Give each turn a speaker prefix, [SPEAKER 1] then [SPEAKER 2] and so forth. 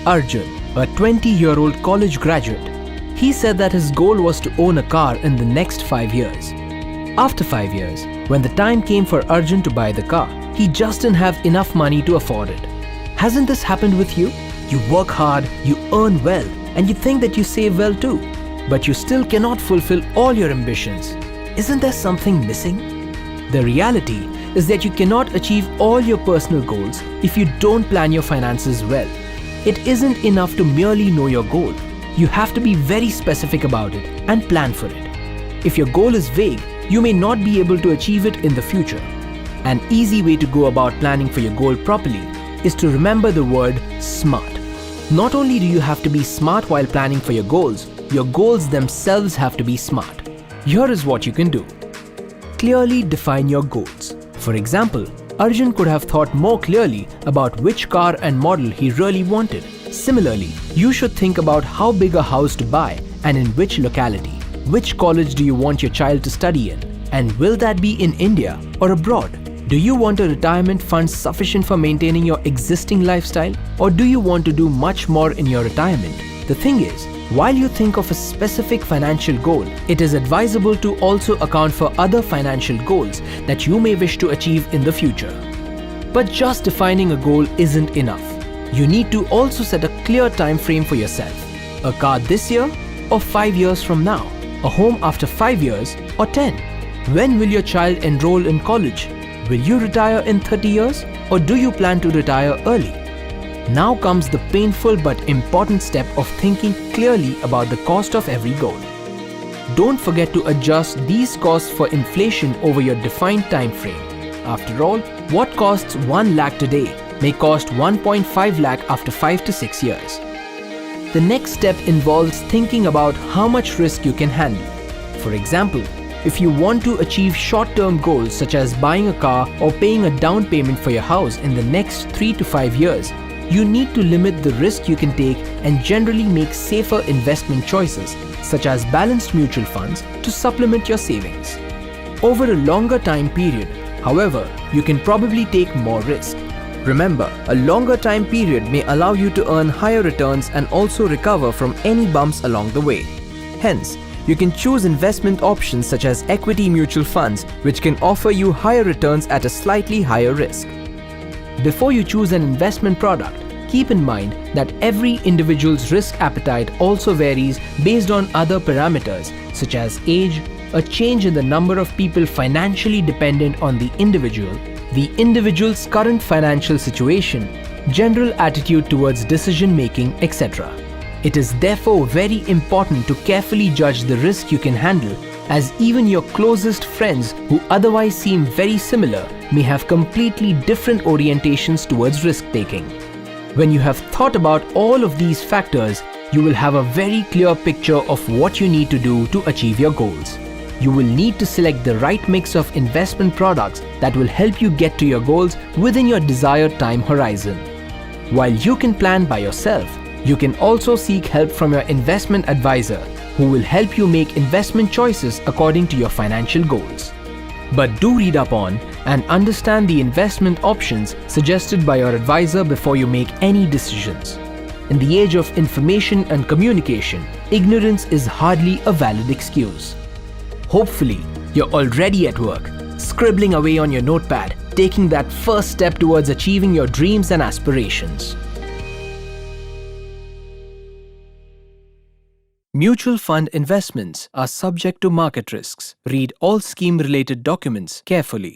[SPEAKER 1] Arjun, a 20-year-old college graduate. He said that his goal was to own a car in the next 5 years. After 5 years, when the time came for Arjun to buy the car, he just didn't have enough money to afford it. Hasn't this happened with you? You work hard, you earn well, and you think that you save well too. But you still cannot fulfill all your ambitions. Isn't there something missing? The reality is that you cannot achieve all your personal goals if you don't plan your finances well. It isn't enough to merely know your goal. You have to be very specific about it and plan for it. If your goal is vague, you may not be able to achieve it in the future. An easy way to go about planning for your goal properly is to remember the word SMART. Not only do you have to be smart while planning for your goals themselves have to be smart. Here is what you can do. Clearly define your goals. For example, Arjun could have thought more clearly about which car and model he really wanted. Similarly, you should think about how big a house to buy and in which locality. Which college do you want your child to study in? And will that be in India or abroad? Do you want a retirement fund sufficient for maintaining your existing lifestyle? Or do you want to do much more in your retirement? The thing is, while you think of a specific financial goal, it is advisable to also account for other financial goals that you may wish to achieve in the future. But just defining a goal isn't enough. You need to also set a clear time frame for yourself. A car this year or 5 years from now? A home after 5 years or 10? When will your child enroll in college? Will you retire in 30 years or do you plan to retire early? Now comes the painful but important step of thinking clearly about the cost of every goal. Don't forget to adjust these costs for inflation over your defined time frame. After all, what costs 1 lakh today may cost 1.5 lakh after 5 to 6 years. The next step involves thinking about how much risk you can handle. For example, if you want to achieve short-term goals such as buying a car or paying a down payment for your house in the next 3 to 5 years, you need to limit the risk you can take and generally make safer investment choices such as balanced mutual funds to supplement your savings. Over a longer time period, however, you can probably take more risk. Remember, a longer time period may allow you to earn higher returns and also recover from any bumps along the way. Hence, you can choose investment options such as equity mutual funds, which can offer you higher returns at a slightly higher risk. Before you choose an investment product, keep in mind that every individual's risk appetite also varies based on other parameters such as age, a change in the number of people financially dependent on the individual's current financial situation, general attitude towards decision making, etc. It is therefore very important to carefully judge the risk you can handle, as even your closest friends who otherwise seem very similar may have completely different orientations towards risk-taking. When you have thought about all of these factors, you will have a very clear picture of what you need to do to achieve your goals. You will need to select the right mix of investment products that will help you get to your goals within your desired time horizon. While you can plan by yourself, you can also seek help from your investment advisor, who will help you make investment choices according to your financial goals. But do read up on and understand the investment options suggested by your advisor before you make any decisions. In the age of information and communication, ignorance is hardly a valid excuse. Hopefully, you're already at work, scribbling away on your notepad, taking that first step towards achieving your dreams and aspirations. Mutual fund investments are subject to market risks. Read all scheme-related documents carefully.